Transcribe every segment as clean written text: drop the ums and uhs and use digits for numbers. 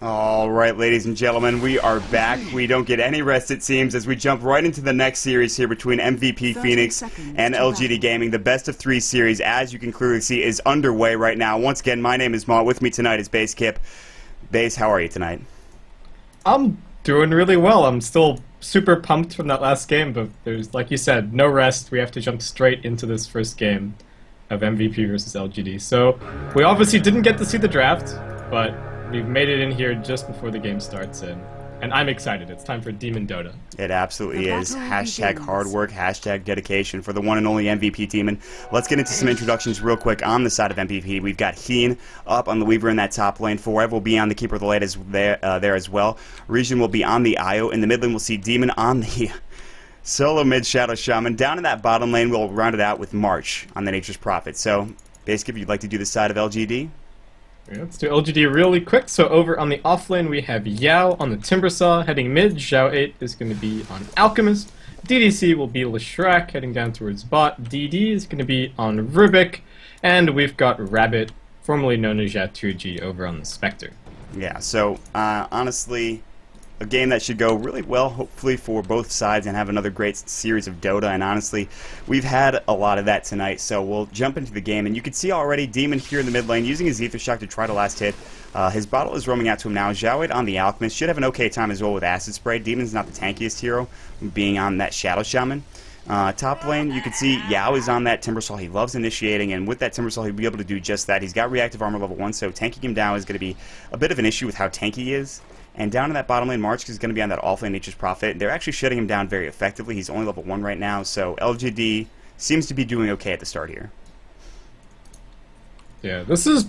Alright, ladies and gentlemen, we are back. We don't get any rest, it seems, as we jump right into the next series here between MVP Phoenix and LGD Gaming. The best of 3 series, as you can clearly see, is underway right now. Once again, my name is Matt. With me tonight is Base Kip. Base, how are you tonight? I'm doing really well. I'm still super pumped from that last game, but there's, like you said, no rest. We have to jump straight into this first game of MVP versus LGD. So, we obviously didn't get to see the draft, but we've made it in here just before the game starts, and I'm excited. It's time for Demon Dota. It absolutely is. Hashtag hard work, hashtag dedication for the one and only MVP Demon. Let's get into some introductions real quick on the side of MVP. We've got Heen up on the Weaver in that top lane. Forever will be on the Keeper of the Light there as well. Region will be on the IO. In the mid lane, we'll see Demon on the solo mid Shadow Shaman. Down in that bottom lane, we'll round it out with March on the Nature's Prophet. So, basically, if you'd like to do the side of LGD. Yeah, let's do LGD really quick. So over on the off lane, we have Yao on the Timbersaw heading mid. Zhao 8 is going to be on Alchemist. DDC will be Leshrac heading down towards bot. DD is going to be on Rubik. And we've got Rabbit, formerly known as Yatuji, over on the Spectre. Yeah, so honestly, a game that should go really well, hopefully, for both sides and have another great series of Dota. And honestly, we've had a lot of that tonight, so we'll jump into the game. And you can see already Demon here in the mid lane using his Ether Shock to try to last hit. His bottle is roaming out to him now. Zhao on the Alchemist should have an okay time as well with Acid Spray. Demon's not the tankiest hero, being on that Shadow Shaman. Top lane, you can see Yao is on that Timbersaw. He loves initiating, and with that Timbersaw, he'll be able to do just that. He's got reactive armor level 1, so tanking him down is going to be a bit of an issue with how tanky he is. And down in that bottom lane, March is going to be on that offlane Nature's Prophet. They're actually shutting him down very effectively. He's only level 1 right now, so LGD seems to be doing okay at the start here. Yeah, this is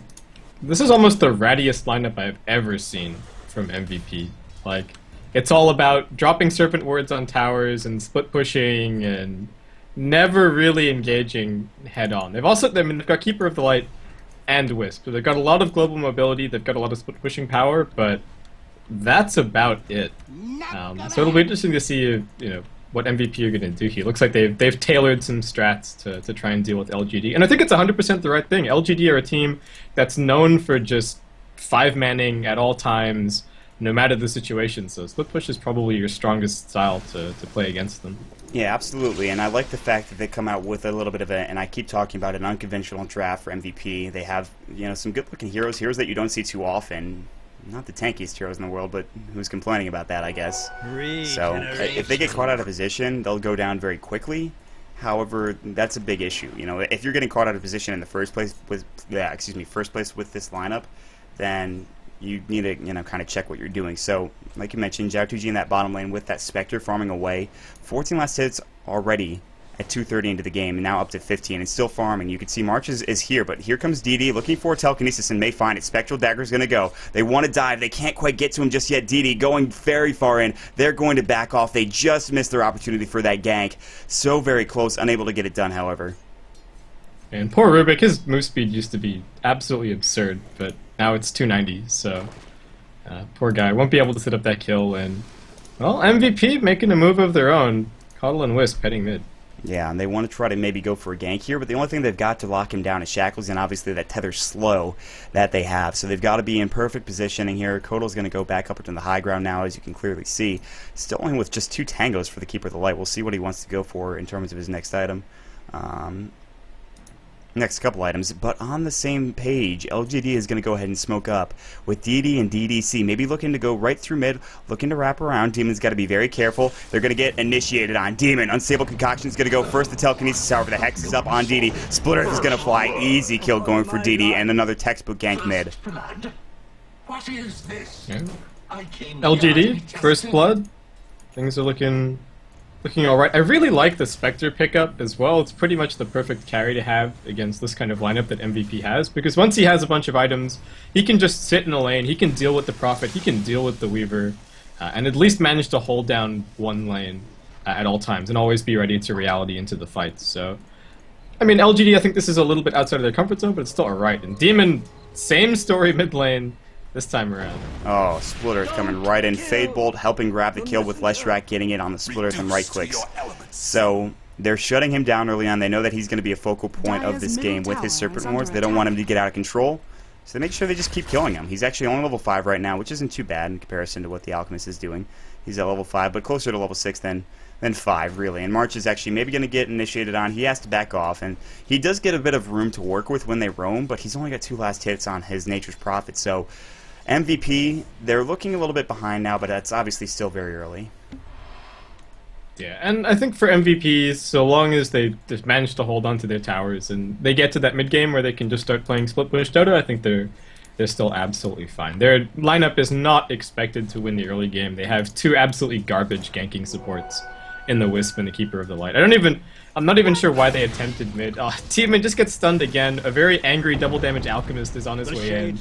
almost the rattiest lineup I've ever seen from MVP. Like, it's all about dropping Serpent Wards on towers and split pushing and never really engaging head on. They've got Keeper of the Light and Wisp. So they've got a lot of global mobility, they've got a lot of split pushing power, but that's about it. So it'll be interesting to see, what MVP are going to do here. Looks like they've tailored some strats to try and deal with LGD, and I think it's 100% the right thing. LGD are a team that's known for just 5-manning at all times, no matter the situation. So split push is probably your strongest style to play against them. Yeah, absolutely, and I like the fact that they come out with a little bit of and I keep talking about an unconventional draft for MVP. They have, some good-looking heroes that you don't see too often. Not the tankiest heroes in the world, but who's complaining about that, I guess. So, if they get caught out of position, they'll go down very quickly. However, that's a big issue. If you're getting caught out of position in the first place with this lineup, then you need to, kind of check what you're doing. So, like you mentioned, Zhao in that bottom lane with that Spectre farming away. 14 last hits already at 2:30 into the game, and now up to 15, and still farming. You can see March is here, but here comes DD looking for telekinesis and may find it. Spectral Dagger's going to go. They want to dive. They can't quite get to him just yet. DD going very far in. They're going to back off. They just missed their opportunity for that gank. So very close, unable to get it done, however. And poor Rubik, his move speed used to be absolutely absurd, but now it's 290, so poor guy won't be able to set up that kill. And, well, MVP making a move of their own. Coddle and Wisp heading mid. Yeah, and they want to try to maybe go for a gank here, but the only thing they've got to lock him down is Shackles and obviously that Tether Slow that they have. So they've got to be in perfect positioning here. Kotal's going to go back up into the high ground now, as you can clearly see. Still only with just 2 tangos for the Keeper of the Light. We'll see what he wants to go for in terms of his next item. Next couple items, but on the same page, LGD is going to go ahead and smoke up with DD and DDC, maybe looking to go right through mid, looking to wrap around. Demon's got to be very careful. They're going to get initiated on Demon. Unstable Concoction is going to go first. The telekinesis, however, the Hex is up on DD. Split Earth is going to fly. Easy kill going for DD, and another textbook gank mid. What is this? Yeah. LGD, First Blood. Things are looking alright. I really like the Spectre pickup as well. It's pretty much the perfect carry to have against this kind of lineup that MVP has, because once he has a bunch of items, he can just sit in a lane, he can deal with the Prophet, he can deal with the Weaver, and at least manage to hold down one lane at all times and always be ready to reality into the fight. So, I mean, LGD, I think this is a little bit outside of their comfort zone, but it's still alright. And Demon, same story mid lane. This time around. Oh, Split Earth coming right in. Fade Bolt helping grab the kill with Leshrac getting it on the Split Earth and right clicks. So they're shutting him down early on. They know that he's going to be a focal point of this game with his Serpent Wards. They don't want him to get out of control. So they make sure they just keep killing him. He's actually only level 5 right now, which isn't too bad in comparison to what the Alchemist is doing. He's at level 5, but closer to level 6 than 5, really. And March is actually maybe going to get initiated on. He has to back off, and he does get a bit of room to work with when they roam, but he's only got 2 last hits on his Nature's Prophet. So MVP, they're looking a little bit behind now, but that's obviously still very early. Yeah, and I think for MVPs, so long as they just manage to hold on to their towers and they get to that mid game where they can just start playing split push Dota, I think they're still absolutely fine. Their lineup is not expected to win the early game. They have 2 absolutely garbage ganking supports in the Wisp and the Keeper of the Light. I'm not even sure why they attempted mid. Teamman just gets stunned again. A very angry double damage Alchemist is on his way in.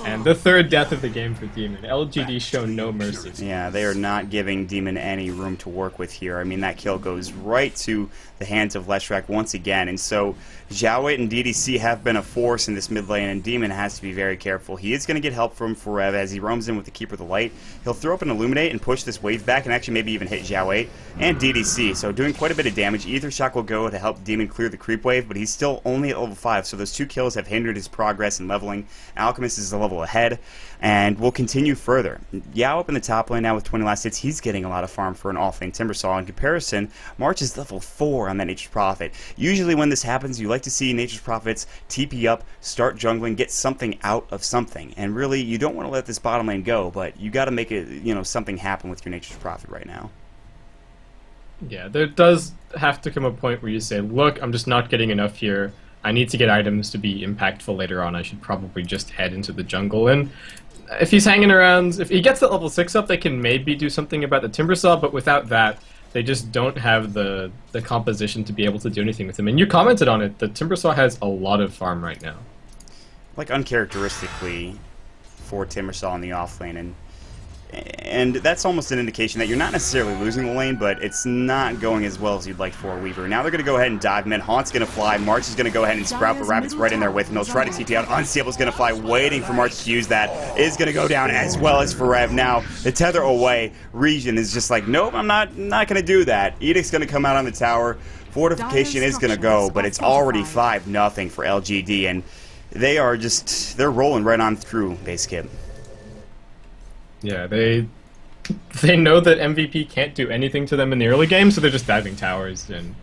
And the 3rd death of the game for Demon. LGD show no mercy. Yeah, they are not giving Demon any room to work with here. I mean, that kill goes right to the hands of Leshrac once again. And so Xiaowei and DDC have been a force in this mid lane, and Demon has to be very careful. He is going to get help from Forev as he roams in with the Keeper of the Light. He'll throw up an Illuminate and push this wave back and actually maybe even hit Xiaowei and DDC. So doing quite a bit of damage. Ether Shock will go to help Demon clear the creep wave, but he's still only at level 5, so those 2 kills have hindered his progress in leveling. Alchemist is a level ahead, and will continue further. Yao up in the top lane now with 20 last hits. He's getting a lot of farm for an off-lane Timbersaw. In comparison, March is level 4 on that Nature's Prophet. Usually when this happens, you like to see Nature's Prophets TP up, start jungling, get something out of something. And really, you don't want to let this bottom lane go, but you got to make it, something happen with your Nature's Prophet right now. Yeah, there does have to come a point where you say, look, I'm just not getting enough here. I need to get items to be impactful later on. I should probably just head into the jungle. And if he's hanging around, if he gets that level 6 up, they can maybe do something about the Timbersaw, but without that, they just don't have the composition to be able to do anything with him. And you commented on it, the Timbersaw has a lot of farm right now. Like, uncharacteristically for Timbersaw in the offlane, and that's almost an indication that you're not necessarily losing the lane, but it's not going as well as you'd like for a Weaver. Now they're going to go ahead and dive mid. Haunt's going to fly. March is going to go ahead and sprout, but Rabbit's right in there with him. They'll try to TP out. Unstable's going to fly, waiting for March to use that. Is going to go down as well as Forev. Now, the tether away. Region is just like, nope, I'm not going to do that. Edict's going to come out on the tower. Fortification is going to go, but it's already 5-0 for LGD, and they're rolling right on through base kit. Yeah, they know that MVP can't do anything to them in the early game, so they're just diving towers and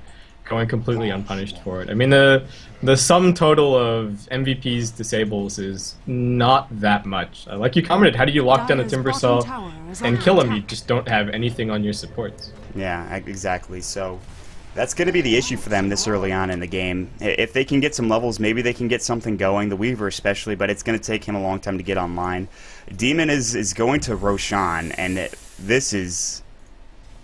going completely unpunished for it. I mean, the sum total of MVP's disables is not that much. Like you commented, how do you lock down a Timbersaw and kill him? You just don't have anything on your supports. Yeah, exactly. So that's going to be the issue for them this early on in the game. If they can get some levels, maybe they can get something going, the Weaver especially, but it's going to take him a long time to get online. Demon is going to Ro16, and this is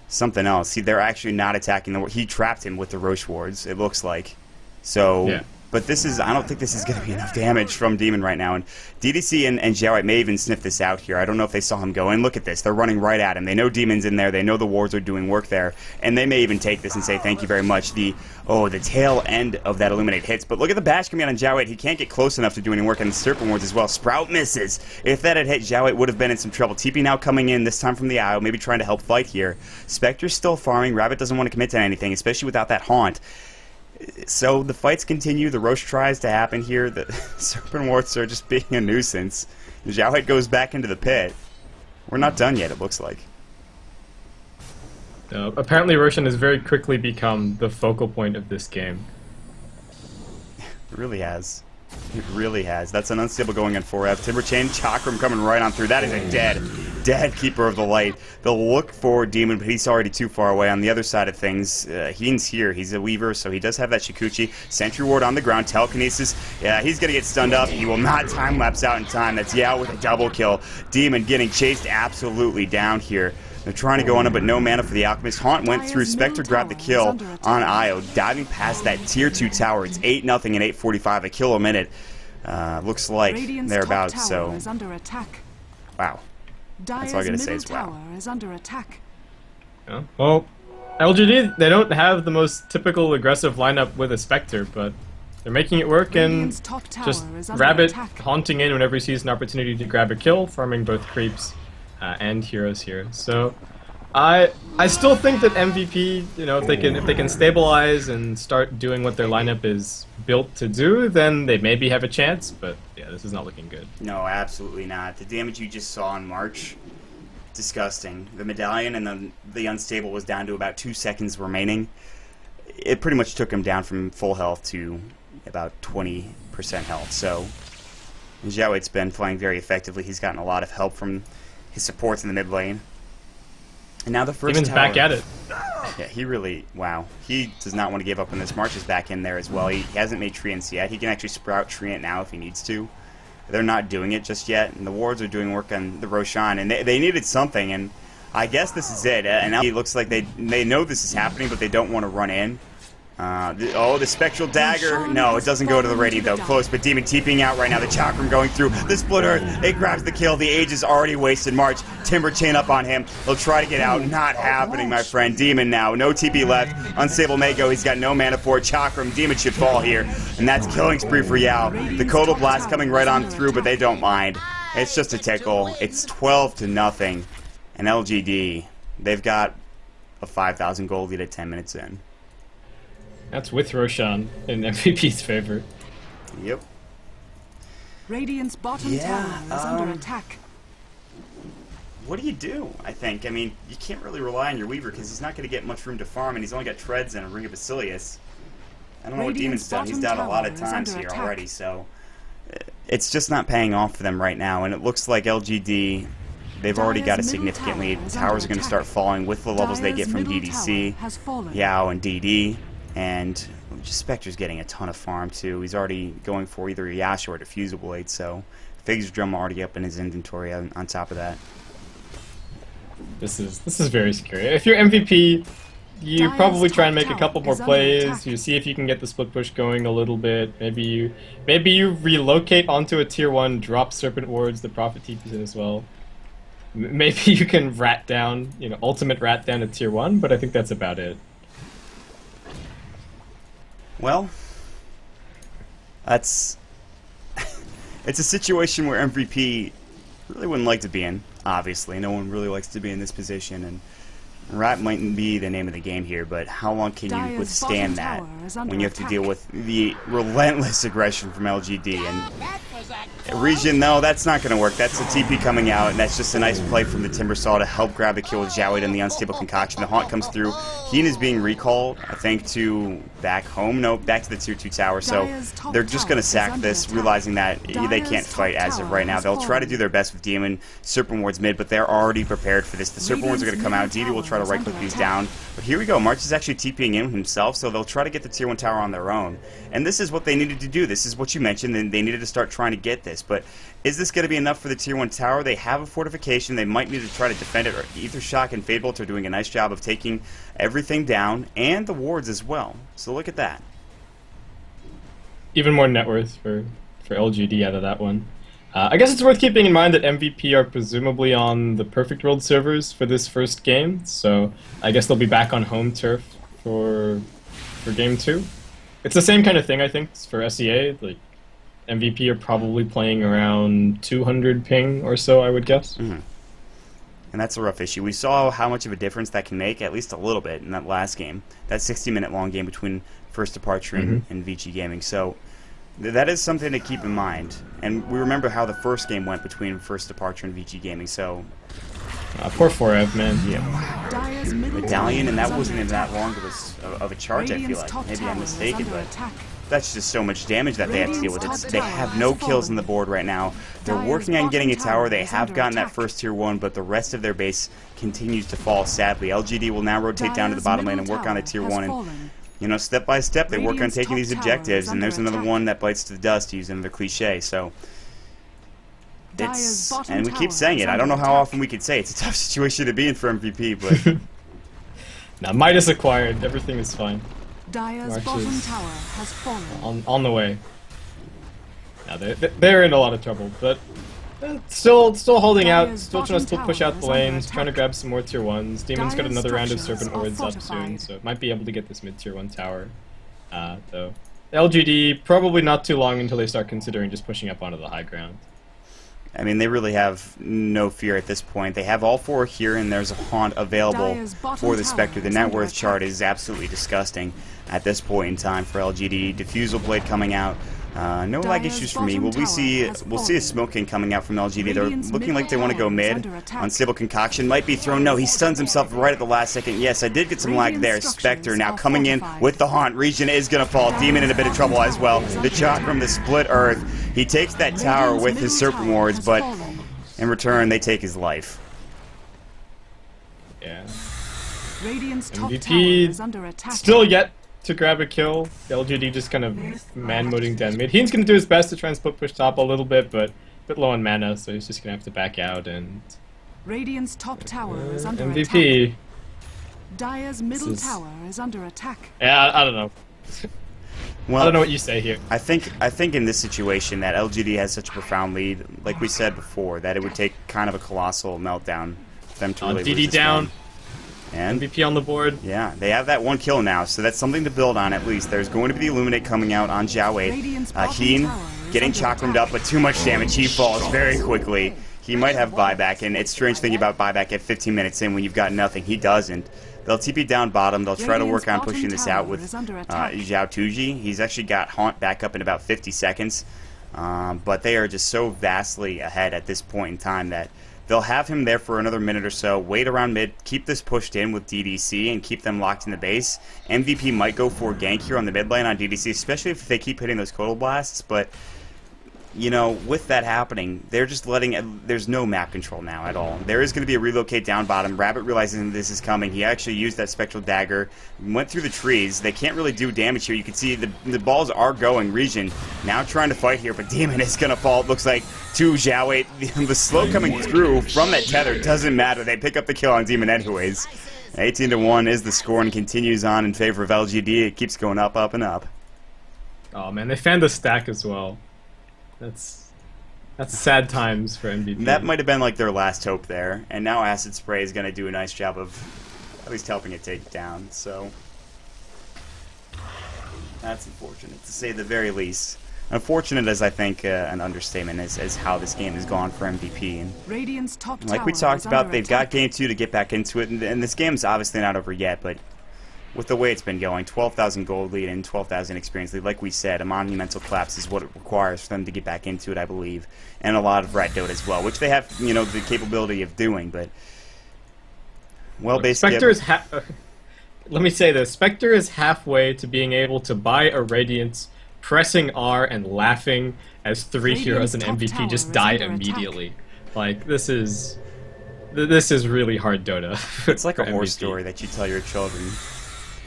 something else. See, they're actually not attacking he trapped him with the Roche wards, it looks like. So, yeah. But I don't think this is going to be enough damage from Demon right now. And DDC and Xiaowei may even sniff this out here. I don't know if they saw him go in. Look at this. They're running right at him. They know Demon's in there. They know the wards are doing work there. And they may even take this and say, thank you very much. The tail end of that Illuminate hits. But look at the bash coming out on Xiaowei. He can't get close enough to do any work on the Serpent wards as well. Sprout misses. If that had hit, Xiaowei would have been in some trouble. TP now coming in, this time from the IO, maybe trying to help fight here. Spectre's still farming. Rabbit doesn't want to commit to anything, especially without that Haunt. So the fights continue. The Roche tries to happen here. The Serpent wards are just being a nuisance. Xiaowei goes back into the pit. We're not done yet, it looks like. Apparently Roshan has very quickly become the focal point of this game. It really has. It really has. That's an unstable going in 4F. Timber Chain, Chakram coming right on through. That is a dead Keeper of the Light. They'll look for Demon, but he's already too far away. On the other side of things, Heen's here. He's a Weaver, so he does have that Shikuchi. Sentry Ward on the ground. Telekinesis. Yeah, he's going to get stunned up. He will not time-lapse out in time. That's Yao with a double kill. Demon getting chased absolutely down here. They're trying to go on him, but no mana for the Alchemist. Haunt went through. Spectre grabbed the kill on Io, diving past that tier 2 tower. It's 8-0 and 8:45, a kill a minute. Looks like they're about, so... Wow. That's all I gotta say is wow. Yeah. Well, LGD, they don't have the most typical aggressive lineup with a Spectre, but they're making it work, and just Rabbit haunting in whenever he sees an opportunity to grab a kill, farming both creeps and heroes here. So I still think that MVP, you know, if they can stabilize and start doing what their lineup is built to do, then they maybe have a chance. But yeah, this is not looking good. No, absolutely not. The damage you just saw in March, disgusting. The medallion and then the unstable was down to about 2 seconds remaining. It pretty much took him down from full health to about 20% health. So Xiaowe's been playing very effectively. He's gotten a lot of help from his supports in the mid lane. And now the first Demon's tower, back at it. Yeah, he really, wow. He does not want to give up on this. March is back in there as well. He hasn't made Treants yet. He can actually sprout Treant now if he needs to. They're not doing it just yet, and the wards are doing work on the Ro16, and they needed something, and I guess this is it. And now it looks like they know this is happening, but they don't want to run in. The Spectral Dagger. No, it doesn't go to the Radiant, though. Close, but Demon TPing out right now. The Chakram going through. The Split Earth. It grabs the kill. The Age is already wasted. March. Timber chain up on him. He'll try to get out. Not happening, my friend. Demon now. No TP left. Unstable Mako. He's got no mana for it. Chakram. Demon should fall here. And that's killing spree for Yao. The Codal Blast coming right on through, but they don't mind. It's just a tickle. It's 12-0. And LGD, they've got a 5,000 gold lead at 10 minutes in. That's with Roshan in MVP's favor. Yep. Radiant's bottom tower is under attack. What do you do, I think? I mean, you can't really rely on your Weaver because he's not going to get much room to farm, and he's only got Treads and a Ring of Basilius. I don't know what Demon's done. He's died a lot of times here already, so it's just not paying off for them right now, and it looks like LGD, they've already got a significant lead. Towers are going to start falling with the levels they get from DDC, Yao, and DD. And just Spectre's getting a ton of farm too. He's already going for either a Yasha or a Diffusal Blade, so Fig's Drum already up in his inventory on top of that. This is very scary. If you're MVP, you probably try and make a couple more plays. You see if you can get the split push going a little bit. Maybe you relocate onto a tier 1, drop Serpent Wards, the Prophet TPs in as well. Maybe you can rat down, you know, ultimate rat down to tier 1, but I think that's about it. Well, that's it's a situation where MVP really wouldn't like to be in. Obviously, no one really likes to be in this position, and rat mightn't be the name of the game here, but how long can you withstand that when you have to deal with the relentless aggression from LGD? And Region, no, that's not going to work. That's a TP coming out, and that's just a nice play from the Timbersaw to help grab the kill with Xiaoweed and the Unstable Concoction. The Haunt comes through. Heen is being recalled, I think, to back home. No, back to the tier 2 tower. So they're just going to sack this, realizing that they can't fight as of right now. They'll try to do their best with Demon, Serpent Wards mid, but they're already prepared for this. The Serpent Wards are going to come out. DD will try to right-click these down. But here we go. March is actually TPing in himself, so they'll try to get the tier 1 tower on their own. And this is what they needed to do. This is what you mentioned, and they needed to start trying to get this. But is this going to be enough for the tier 1 tower? They have a fortification. They might need to try to defend it. Or Ether Shock and Fadebolt are doing a nice job of taking everything down, and the wards as well. So look at that. Even more net worth for LGD out of that one. I guess it's worth keeping in mind that MVP are presumably on the Perfect World servers for this first game, so I guess they'll be back on home turf for game 2. It's the same kind of thing, I think, for SEA. Like, MVP are probably playing around 200 ping or so, I would guess. Mm-hmm. And that's a rough issue. We saw how much of a difference that can make, at least a little bit, in that last game. That 60-minute long game between First Departure and Vici Gaming. So that is something to keep in mind. And we remember how the first game went between First Departure and Vici Gaming, so... poor Forev, man. Yeah. Medallion, and that wasn't even that long of a charge, I feel like. Maybe I'm mistaken, but that's just so much damage that they have to deal with. They have no kills on the board right now. They're working on getting a tower. They have gotten that first tier 1, but the rest of their base continues to fall, sadly. LGD will now rotate down to the bottom lane and work on a tier 1, and, you know, step by step, they work on taking these objectives, and there's another one that bites to the dust, using another cliche, so... and we keep saying it. I don't know how often we could say it's a tough situation to be in for MVP, but... Now, Midas acquired. Everything is fine. Dire's bottom tower has fallen. On the way. Now, they're in a lot of trouble, but still holding out, still trying to push out the lanes, trying to grab some more tier 1s. Demon's got another round of Serpent Wards up soon, so might be able to get this mid tier 1 tower. Though LGD, probably not too long until they start considering just pushing up onto the high ground. I mean, they really have no fear at this point. They have all 4 here, and there's a haunt available for the Spectre. The net worth chart is absolutely disgusting at this point in time for LGD. Diffusal Blade coming out. No lag issues for me. We'll see a Smoke King coming out from LGD. They're looking like they want to go mid. Unstable Concoction might be thrown. No, he stuns himself right at the last second. Yes, I did get some lag there. Spectre now coming in with the haunt. Region is going to fall. Demon in a bit of trouble as well. The Chakram, the Split Earth. He takes that tower with his Serpent Wards, but in return, they take his life. Yeah. MVP still yet to grab a kill. LGD just kind of man-moding down mid. He's going to do his best to try and split push top a little bit, but a bit low on mana, so he's just going to have to back out. And Radiant's top tower is under MVP. attack. Dire's middle tower is under attack. Yeah, I don't know. Well, I don't know what you say here. I think in this situation that LGD has such a profound lead, like we said before, that it would take kind of a colossal meltdown for them to really lose DD this down. one. And MVP on the board. yeah, they have that 1 kill now, so that's something to build on at least. There's going to be the Illuminate coming out on Zhao Wei. Heen getting chakrammed up, but too much damage. He falls very quickly. He might have buyback, and it's strange thinking about buyback at 15 minutes in when you've got nothing. He doesn't. They'll TP down bottom. They'll try to work on pushing this out with Zhao Tuji. He's actually got Haunt back up in about 50 seconds. But they are just so vastly ahead at this point in time that they'll have him there for another minute or so, wait around mid, keep this pushed in with DDC, and keep them locked in the base. MVP might go for a gank here on the mid lane on DDC, especially if they keep hitting those Kotal Blasts, but you know, with that happening, they're just letting there's no map control now at all. There is going to be a relocate down bottom. Rabbit realizing this is coming, he actually used that Spectral Dagger, went through the trees. They can't really do damage here. You can see the balls are going. Region now trying to fight here, but Demon is going to fall. It looks like to Zhao Wei. The slow coming through from that tether doesn't matter. They pick up the kill on Demon anyways. 18-1 is the score and continues on in favor of LGD. It keeps going up, up, and up. Oh man, they fanned the stack as well. That's sad times for MVP. That might have been like their last hope there, and now Acid Spray is going to do a nice job of at least helping it take it down, so that's unfortunate, to say the very least. Unfortunate is, I think, an understatement as how this game has gone for MVP. And Radiant's top like we talked about, they've got Game 2 to get back into it, and this game's obviously not over yet, but with the way it's been going, 12,000 gold lead and 12,000 experience lead, like we said, a monumental collapse is what it requires for them to get back into it, I believe, and a lot of red dota as well, which they have, you know, the capability of doing. But well, basically, Spectre is let me say this: Spectre is halfway to being able to buy a Radiance, pressing R and laughing as 3 heroes and MVP just die immediately. Like this is really hard Dota. It's like a horror story that you tell your children.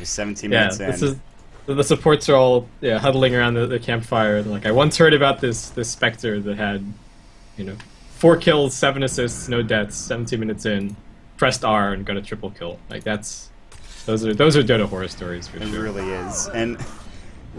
17 minutes in. The supports are all huddling around the campfire. Like, I once heard about this Spectre that had, 4 kills, 7 assists, no deaths, 17 minutes in, pressed R and got a triple kill. Like those are Dota horror stories for sure. It really is, and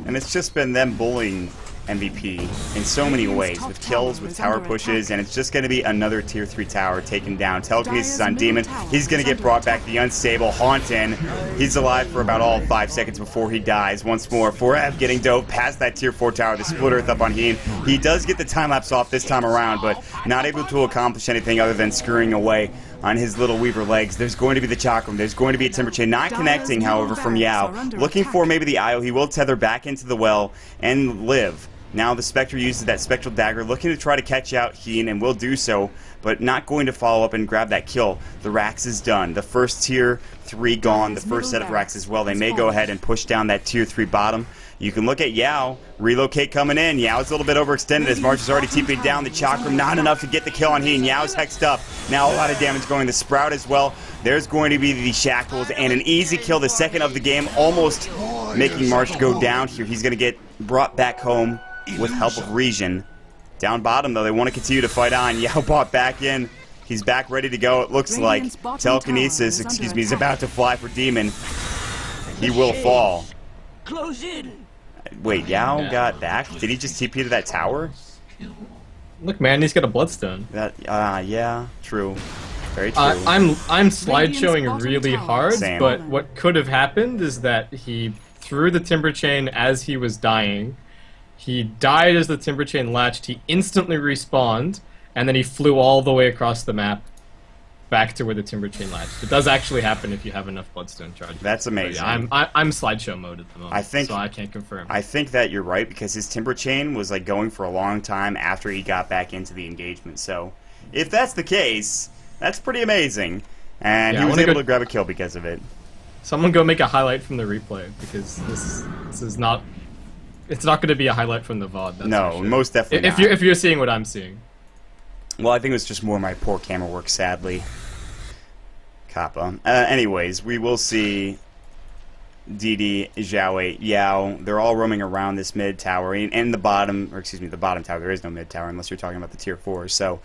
it's just been them bullying MVP in so many ways, with kills, with tower pushes, and it's just going to be another tier 3 tower taken down. Telekinesis on Demon. He's going to get brought back. The unstable Haunt in. He's alive for about all 5 seconds before he dies. Once more, Forev getting dove past that tier 4 tower. The Split Earth up on Heen. He does get the time lapse off this time around, but not able to accomplish anything other than scurrying away on his little Weaver legs. There's going to be the Chakram. There's going to be a Timber Chain. Not connecting, however, from Yao. Looking for maybe the IO. He will tether back into the well and live. Now the Spectre uses that Spectral Dagger, looking to try to catch out Heen, and will do so, but not going to follow up and grab that kill. The Rax is done. The first tier 3 gone. The first set of Rax as well. They may go ahead and push down that tier 3 bottom. You can look at Yao. Relocate coming in. Yao's a little bit overextended as March is already TP'd down. The Chakram not enough to get the kill on Heen. Yao's hexed up. Now a lot of damage going. The Sprout as well. There's going to be the Shackles and an easy kill, the second of the game, almost making March go down here. He's going to get brought back home with help of Region. Down bottom, though, they want to continue to fight on. Yao bought back in. He's back ready to go, it looks like. Telekinesis, is about to fly for Demon. He will fall. Close in. Wait, Yao got back? Did he just TP to that tower? Look, man, he's got a Bloodstone. Yeah, true. Very true. I'm slide showing really hard, Same. but what could have happened is that he threw the Timber Chain as he was dying. He died as the Timber Chain latched. He instantly respawned, and then he flew all the way across the map back to where the timber chain latched. It does actually happen if you have enough bloodstone charges. That's amazing. Yeah, I'm slideshow mode at the moment, so I can't confirm. I think that you're right, because his timber chain was like going for a long time after he got back into the engagement. So if that's the case, that's pretty amazing. And he was able to grab a kill because of it. Someone go make a highlight from the replay, because this is not. It's not going to be a highlight from the VOD. That's no, for sure. most definitely not. If you're seeing what I'm seeing. Well, I think it was just more my poor camera work, sadly. Kappa. Anyways, we will see DD, Zhao, Yao. They're all roaming around this mid tower and the bottom, or excuse me, the bottom tower. There is no mid tower unless you're talking about the tier 4. So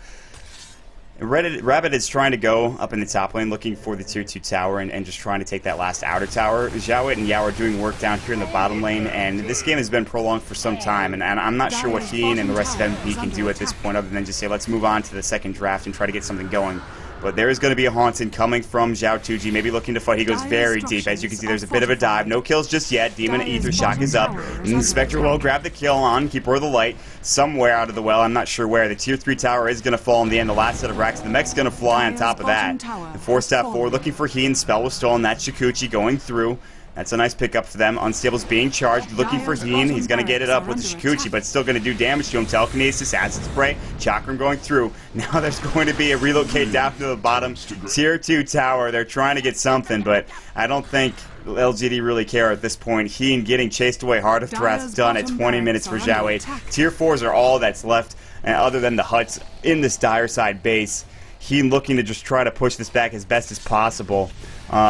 Rabbit is trying to go up in the top lane looking for the tier 2 tower and just trying to take that last outer tower. Zhao and Yao are doing work down here in the bottom lane, and this game has been prolonged for some time, and I'm not sure what he and the rest of MVP can do at this point other than just say, let's move on to the second draft and try to get something going. But there is going to be a Haunted coming from Zhao Tuji, maybe looking to fight. He goes very deep. As you can see, there's a bit of a dive. No kills just yet. Demon Ether Shock is up. And Spectre will grab the kill on Keeper of the Light somewhere out of the well. I'm not sure where. The tier 3 tower is going to fall in the end. The last set of racks. The mech's going to fly on top of that. The 4-step forward looking for He, and Spell was stolen. That's Shikuchi going through. That's a nice pickup for them. Unstable's being charged, looking for Heen. He's going to get it up with the Shikuchi, but it's still going to do damage to him. Telekinesis, Acid Spray, Chakram going through. Now there's going to be a relocate down to the bottom tier 2 tower. They're trying to get something, but I don't think LGD really care at this point. Heen getting chased away. Heart of Thrust done at 20 minutes for Zhao 8. Tier 4s are all that's left, and other than the huts in this dire side base. Heen looking to just try to push this back as best as possible.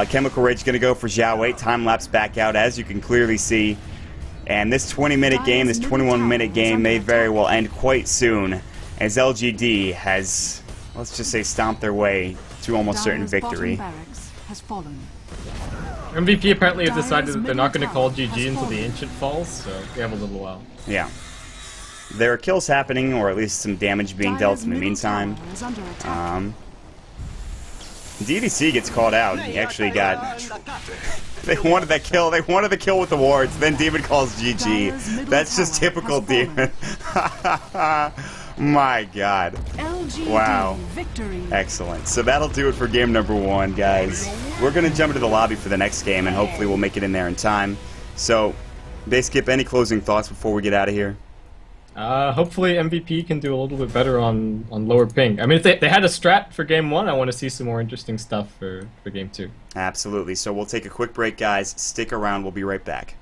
Chemical Rage going to go for Zhao 8. Time lapse back out, as you can clearly see. And this 20-minute game, this 21-minute game may very well end quite soon, as LGD has, let's just say, stomped their way to almost certain victory. MVP apparently has decided that they're not going to call GG until the Ancient falls, so we have a little while. Yeah. There are kills happening, or at least some damage being dealt in the meantime. DDC gets called out. He actually got... They wanted that kill. They wanted the kill with the wards. Then Demon calls GG. That's just typical Demon. My God. Wow. Excellent. So that'll do it for game number 1, guys. We're going to jump into the lobby for the next game, and hopefully we'll make it in there in time. So, Baseskip, any closing thoughts before we get out of here? Hopefully MVP can do a little bit better on lower ping. I mean, if they had a strat for game 1, I want to see some more interesting stuff for game 2. Absolutely. So we'll take a quick break, guys. Stick around. We'll be right back.